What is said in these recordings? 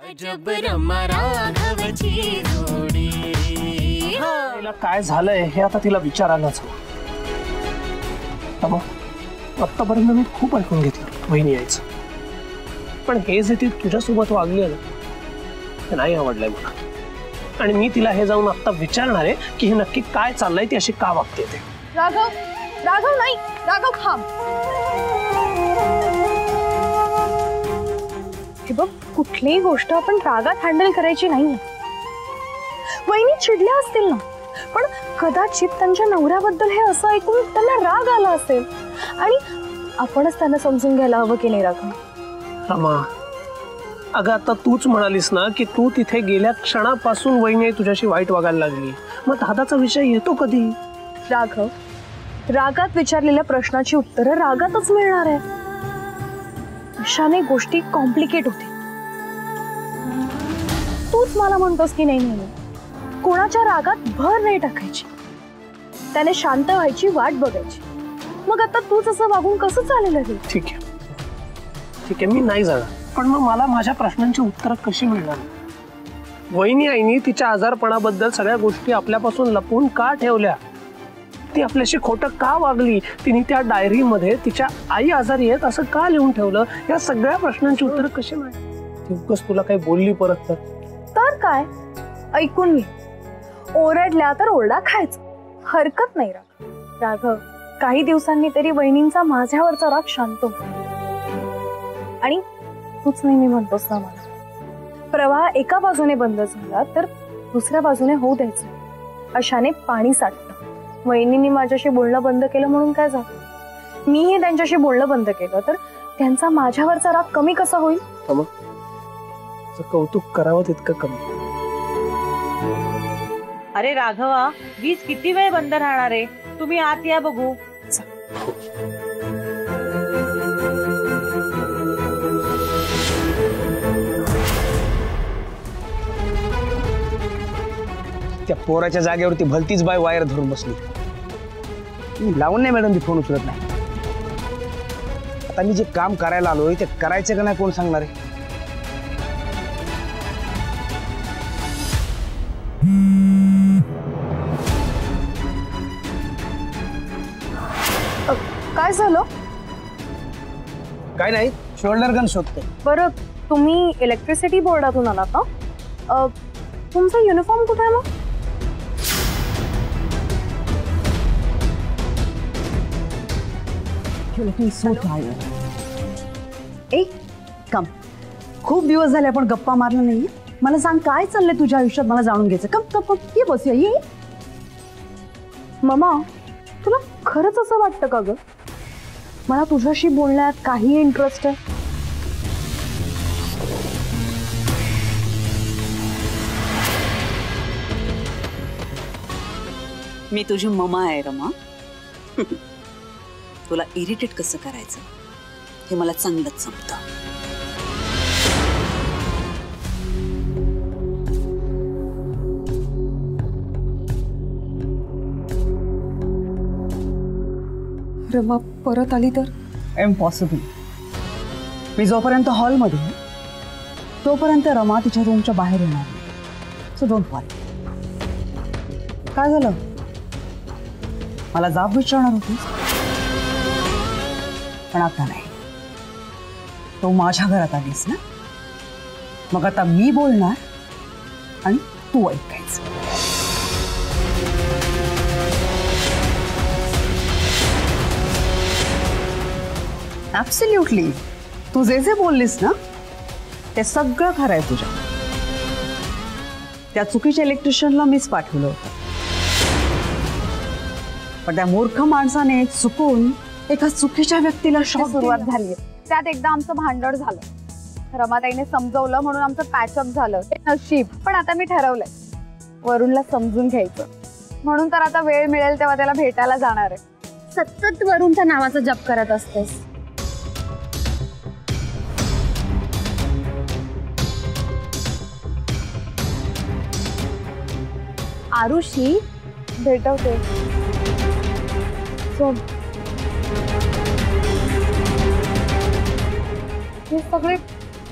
अजब रमा राघवची जोडी। तिला काय झालंय हे आता तिला विचारायलाच हवं। आत्तापर्यंत मी खूप ऐकून घेतलं वहिनी यायचं, पण हे जे ती तुझ्यासोबत वागली ना ते नाही आवडलंय मला। आणि मी तिला हे जाऊन आता विचारणार आहे की हे नक्की काय चाललंय, ती अशी का वागते ते। राघव, राघव नाही, राघव थांब। हे बघ, कुठलीही गोष्ट आपण रागात हँडल करायची नाही। वहिनी चिडल्या असतील ना, पण कदाचित त्यांच्या नवऱ्याबद्दल हे असं ऐकून त्यांना राग आला असेल आणि आपणच त्यांना समजून घ्यायला हवं की नाही राघव? रमा, अगं आता तूच म्हणालीस ना की तू तिथे गेल्या क्षणापासून वहिनी तुझ्याशी वाईट वागायला लागली, मग दादाचा विषय येतो कधी? राघव, रागात विचारलेल्या प्रश्नाची उत्तरं रागातच मिळणार आहे, अशाने गोष्टी कॉम्प्लिकेट होते। तूच मला म्हणतोस की नाही नाही, कोणाच्या रागात भर नाही टाकायची, त्याने शांत व्हायची वाट बघायची। मग आता तूच असं वागून कसं चालेल रे? ठीक आहे ठीक आहे, मी नाही जाणार, पण मग मला माझ्या प्रश्नांची उत्तरं कशी मिळणार? वहिनी आईनी तिच्या आजारपणाबद्दल सगळ्या गोष्टी आपल्यापासून लपवून का ठेवल्या? ती आपल्याशी खोटं का वागली? तिने त्या डायरीमध्ये तिच्या आई आजारी आहेत असं का लिहून ठेवलं? या सगळ्या प्रश्नांची उत्तरं कशी मिळणार? उगाच तुला काही बोलली परत तर काय? ऐकून घे, ओरडल्या तर ओरडा खायचा, हरकत नाही राघव। काही दिवसांनी तरी वहिनींचा माझ्यावरचा राग शांत होतो। आणि तूच नेहमी म्हणतोस ना मला, प्रवाह एका बाजूने बंद झाला तर दुसऱ्या बाजूने होऊ द्यायचं, अशाने पाणी साठतं। वहिनींनी माझ्याशी बोलणं बंद केलं म्हणून काय झालं? मीही त्यांच्याशी बोलणं बंद केलं तर त्यांचा माझ्यावरचा राग कमी कसा होईल? कौतुक करावं तितकं कमी। अरे राघवा, वीज किती वेळ बंद राहणार आहे? तुम्ही आत या बघू। त्या पोराच्या जागेवरती भलतीच बाय वायर धरून बसली। मी लावून नाही मॅडम, ती फोन उचलत नाही। आता मी जे काम करायला आलोय ते करायचं का नाही कोण सांगणार आहे? काय झालं? काय नाही, शोल्डर गन शोधते। बरं, तुम्ही इलेक्ट्रिसिटी बोर्डातून आलात ना? तुमचा युनिफॉर्म कुठे आहे मग? कम, खूप दिवस झाले आपण गप्पा मारला नाही। मला सांग काय चाललंय तुझ्या आयुष्यात, मला जाणून घ्यायचं। कम कम कम, ये बसूया, ये। ममा, तुला खरंच असं वाटतं का ग मला तुझ्याशी बोलण्यात काही इंटरेस्ट आहे? मी तुझी ममा आहे रमा। तुला इरिटेट कसं करायचं हे मला चांगलंच समजतं। रमा परत आली तर? इम्पॉसिबल। मी जोपर्यंत हॉलमध्ये तोपर्यंत रमा तिच्या रूमच्या बाहेर येणार नाही, सो डोंट वरी। काय झालं? मला जाब विचारणार होतीस, पण आता नाही। तो माझ्या घरात आलीस ना, मग आता मी बोलणार आणि तू ऐकायचं। ऍब्सोल्युटली, तू जे जे बोललीस ना ते सगळं खरं आहे तुझ्या। त्या चुकीच्या इलेक्ट्रिशियनला मीच पाठवलं होतं, पण त्या मूर्ख माणसाने चुकून एका चुकीच्या व्यक्तीला शॉक सुरुवात झाली। त्यात एकदा आमचं भांडण झालं, रमाताईने समजवलं म्हणून आमचं पॅचअप झालं, ते नशीब। पण आता मी ठरवलंय वरुणला समजून घ्यायचं, म्हणून तर आता वेळ मिळेल तेव्हा त्याला भेटायला जाणार आहे। सतत वरुणच्या नावाचा जप करत असतेस। आरुषी भेटवते। हे सगळे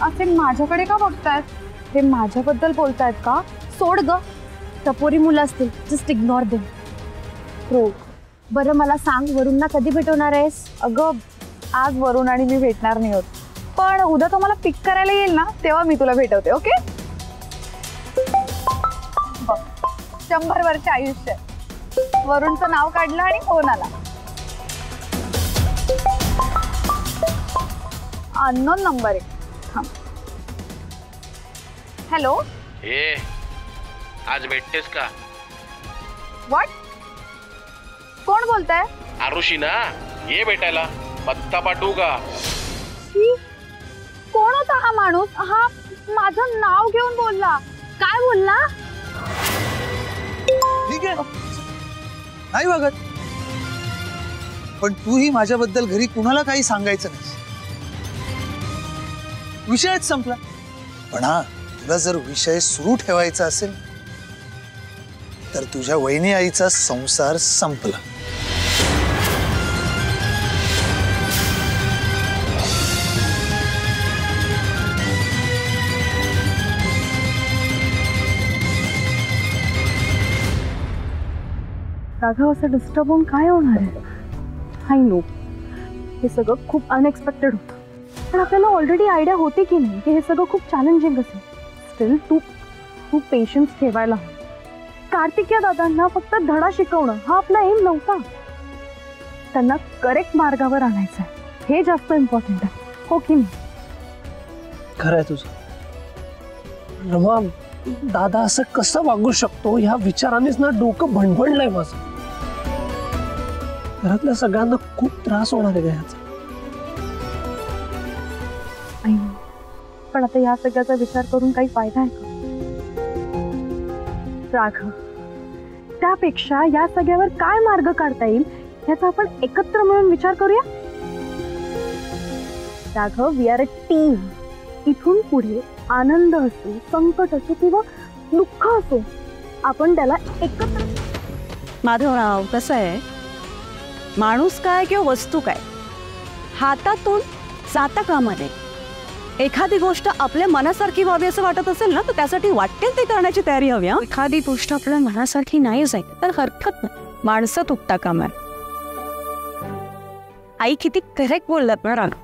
असे माझ्याकडे का बघतायत? ते माझ्याबद्दल बोलतायत का? सोड ग, टपोरी मुलं असतील, जस्ट इग्नोर देम. हो बरं मला सांग, वरुणला कधी भेटवणार आहेस? अगं आज वरुण आणि मी भेटणार नाही होत, पण उद्या तो मला पिक करायला येईल ना, तेव्हा मी तुला भेटवते. ओके? 100 वर्ष आयुष्य. वरुणचं नाव काढलं आणि फोन आला. अननोन नंबर आहे. हॅलो. ए आज भेटतेस का? व्हॉट? कोण बोलताय? आरुषी ना, ये भेटायला. पत्ता पाठवू का? कोण होता हा माणूस? हा माझं नाव घेऊन बोलला. काय बोलला? ठीक आहे, नाही बघत, पण तूही माझ्याबद्दल घरी कुणाला काही सांगायचं नाही. विषयच संपला. पण हा, तुला जर विषय सुरू ठेवायचा असेल तर तुझ्या वहिनी आईचा संसार संपला. राघव असं डिस्टर्ब होऊन काय होणार आहे? आय नो हे सगळं खूप अनएक्सपेक्टेड होतं, पण आपल्याला ऑलरेडी आयडिया होती की नाही की हे सगळं खूप चॅलेंजिंग असेल. स्टील तू पेशन्स ठेवायला हवं. कार्तिकीय दादांना फक्त धडा शिकवणं हा आपला एम नव्हता, त्यांना करेक्ट मार्गावर आणायचं आहे, हे जास्त इम्पॉर्टंट आहे. हो की नाही? खरं आहे तुझं. रमा, दादा असं कसं वागू शकतो ह्या विचारानेच ना डोकं भणभणलंय माझं. घरातल्या सगळ्यांना खूप त्रास होणार आहे ह्याचा. पण आता या सगळ्याचा विचार करून काही फायदा आहे का? राघव, त्यापेक्षा या सगळ्यावर काय मार्ग काढता येईल याचा आपण एकत्र मिळून विचार करूया. Raghav, we are a team. इथून पुढे आनंद असो, संकट असो किंवा दुःख असो, आपण त्याला एकत्र. माधवराव, कसं आहे, माणूस काय किंवा वस्तू काय हातातून जाता कामा नये. एखादी गोष्ट आपल्या मनासारखी व्हावी असं वाटत असेल ना, तर त्यासाठी वाटेल ते करण्याची तयारी हवी. एखादी गोष्ट आपल्या मनासारखी नाही जाईल तर हरकत नाही, माणसं तुटता कामा. आई किती करेक्ट बोललात ना राघव.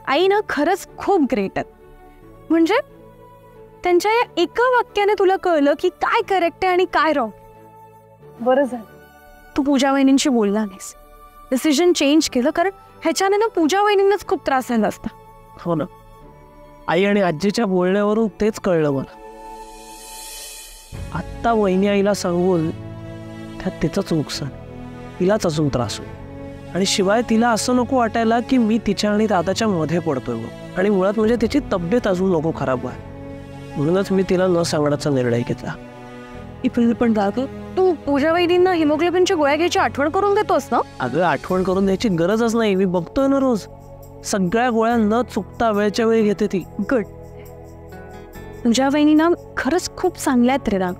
आई ना खरंच खूप ग्रेट आहेत. म्हणजे त्यांच्या या एका वाक्याने तुला कळलं की काय करेक्ट आहे आणि काय रॉंग. बरं झालं तू पूजा वहिनींशी बोलला नाहीस, डिसिजन चेंज केलं, कारण ह्याच्याने ना पूजा वहिनींनाच खूप त्रास झाला असता. हो ना, आई आणि आजीच्या बोलण्यावरून तेच कळलं मला. आत्ता वहिनी आईला सांगून त्यात तिचंच नुकसान, तिलाच अजून त्रास होईल. आणि शिवाय तिला असं नको वाटायला की मी तिच्या आणि दादाच्या मध्ये पडतोय. आणि मुळात म्हणजे तिची तब्येत अजून नको खराब व्हाय, म्हणूनच मी तिला न सांगण्याचा निर्णय घेतला. पण दादा, तू पूजा वहिनींना हिमोग्लोबिनच्या गोळ्या घ्यायची आठवण करून देतोस ना? अगं आठवण करून द्यायची गरजच नाही, मी बघतोय ना रोज. सगळ्या गोळ्या न चुकता वेळच्या वेळी घेते ती. गुड. पूजा वहिनींना खरंच खूप चांगल्या आहेत रे राग.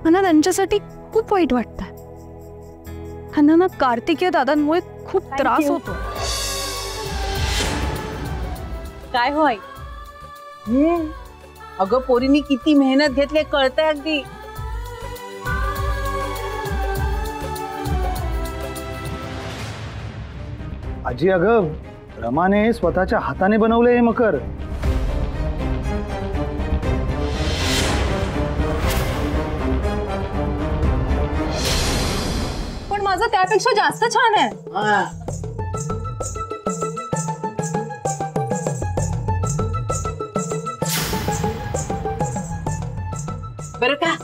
मला त्यांच्यासाठी खूप वाईट वाटतं. त्यांना ना कार्तिकीय दादांमुळे खूप त्रास होतो. काय हो आई? अगं पोरींनी किती मेहनत घेतली कळतंय अगदी. आजी, अगं रमाने स्वतःच्या हाताने बनवले हे मकर. पण माझं त्यापेक्षा जास्त छान आहे. बरं का,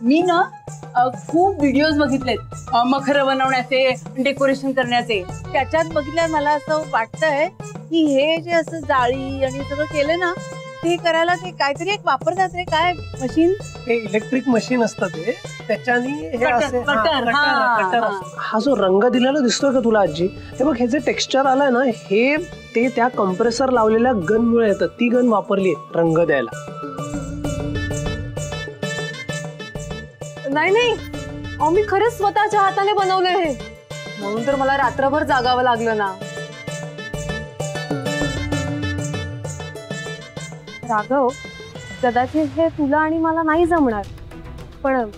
मी ना खूप व्हिडिओज बघितलेत मखर बनवण्याचे, डेकोरेशन करण्याचे. त्याच्यात बघितल्यावर मला असं वाटतंय की हे जे असं जाळी आणि सगळं केलं ना, ते करायला ते काहीतरी एक वापरतात रे. काय मशीन? हे इलेक्ट्रिक मशीन असतं ते, त्याच्याने हे असे कटर. हा जो रंग दिलेला दिसतोय का तुला आजी, हे बघ, हे जे टेक्स्चर आलंय ना, हे ते त्या कंप्रेसर लावलेल्या गन मुळे येतं. ती गन वापरली रंग द्यायला. नाही, मी खरंच स्वतःच्या हाताने बनवलं हे, म्हणून तर मला रात्रभर जागावं लागलं ना. राघव, कदाचित हे तुला आणि मला नाही जमणार, पण